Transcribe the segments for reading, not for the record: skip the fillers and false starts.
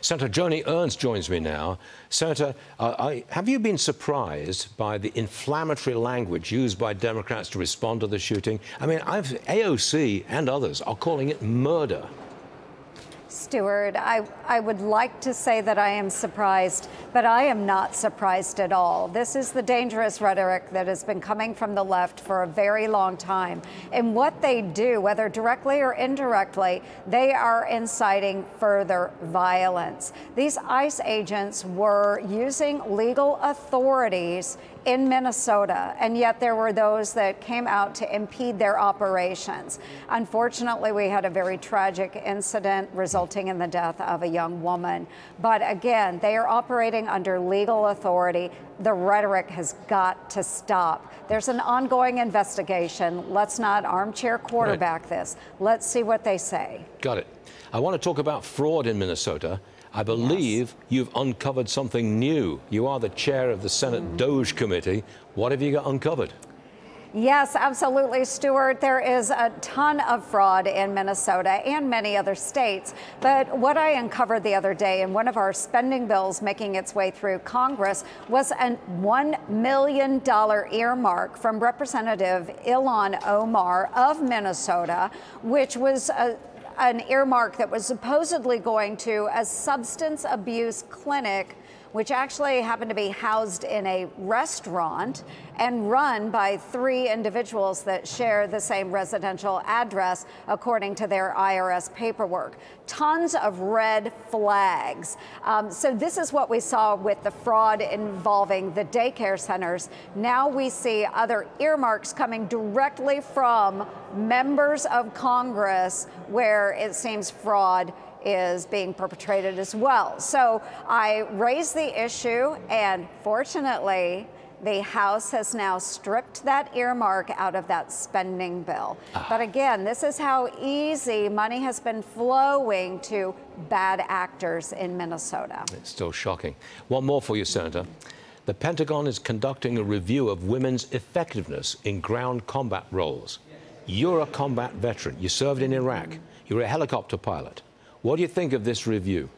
Senator Joni Ernst joins me now. Senator, have you been surprised by the inflammatory language used by Democrats to respond to the shooting? I mean, AOC and others are calling it murder. Stuart, I would like to say that I am surprised, but I am not surprised at all. This is the dangerous rhetoric that has been coming from the left for a very long time. And what they do, whether directly or indirectly, they are inciting further violence. These ICE agents were using legal authorities in Minnesota, and yet there were those that came out to impede their operations. Unfortunately, we had a very tragic incident resulting in the death of a young woman. But again, they are operating under legal authority. The rhetoric has got to stop. There's an ongoing investigation. Let's not armchair quarterback this. Let's see what they say. Got it. I want to talk about fraud in Minnesota. I believe you've uncovered something new. You are the chair of the Senate DOJ Committee. What have you got uncovered? Yes, absolutely, Stuart. There is a ton of fraud in Minnesota and many other states. But what I uncovered the other day in one of our spending bills making its way through Congress was a $1 million earmark from Representative Ilhan Omar of Minnesota, which was an earmark that was supposedly going to a substance abuse clinic, which actually happened to be housed in a restaurant and run by 3 individuals that share the same residential address, according to their IRS paperwork. Tons of red flags. So this is what we saw with the fraud involving the daycare centers. Now we see other earmarks coming directly from members of Congress where it seems fraud is being perpetrated as well. So I raised the issue, and fortunately, the House has now stripped that earmark out of that spending bill. But again, this is how easy money has been flowing to bad actors in Minnesota. It's still shocking. One more for you, Senator. The Pentagon is conducting a review of women's effectiveness in ground combat roles. You're a combat veteran. You served in Iraq. You're a helicopter pilot. What do you think of this review?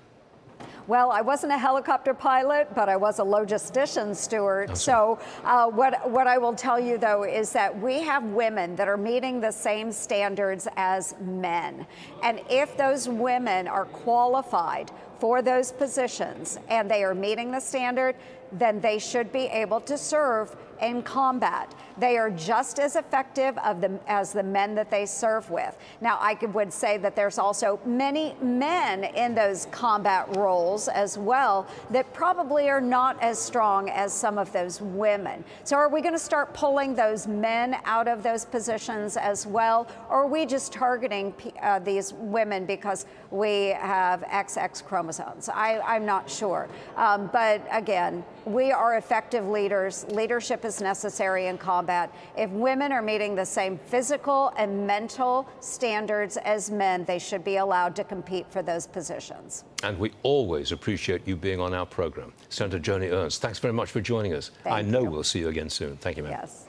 Well, I wasn't a helicopter pilot, but I was a logistician, Stuart. Okay. So what I will tell you, though, is that we have women that are meeting the same standards as men. And if those women are qualified for those positions and they are meeting the standard, then they should be able to serve in combat. They are just as effective as the men that they serve with. Now, I would say that there's also many men in those combat roles as well that probably are not as strong as some of those women. So are we going to start pulling those men out of those positions as well? Or are we just targeting these women because we have XX chromosomes? I'm not sure. But again, we are effective leaders. Leadership is necessary in combat. If women are meeting the same physical and mental standards as men, they should be allowed to compete for those positions. And we always appreciate you being on our program. Senator Joni Ernst, thanks very much for joining us. I know we'll see you again soon. Thank you, ma'am. Yes.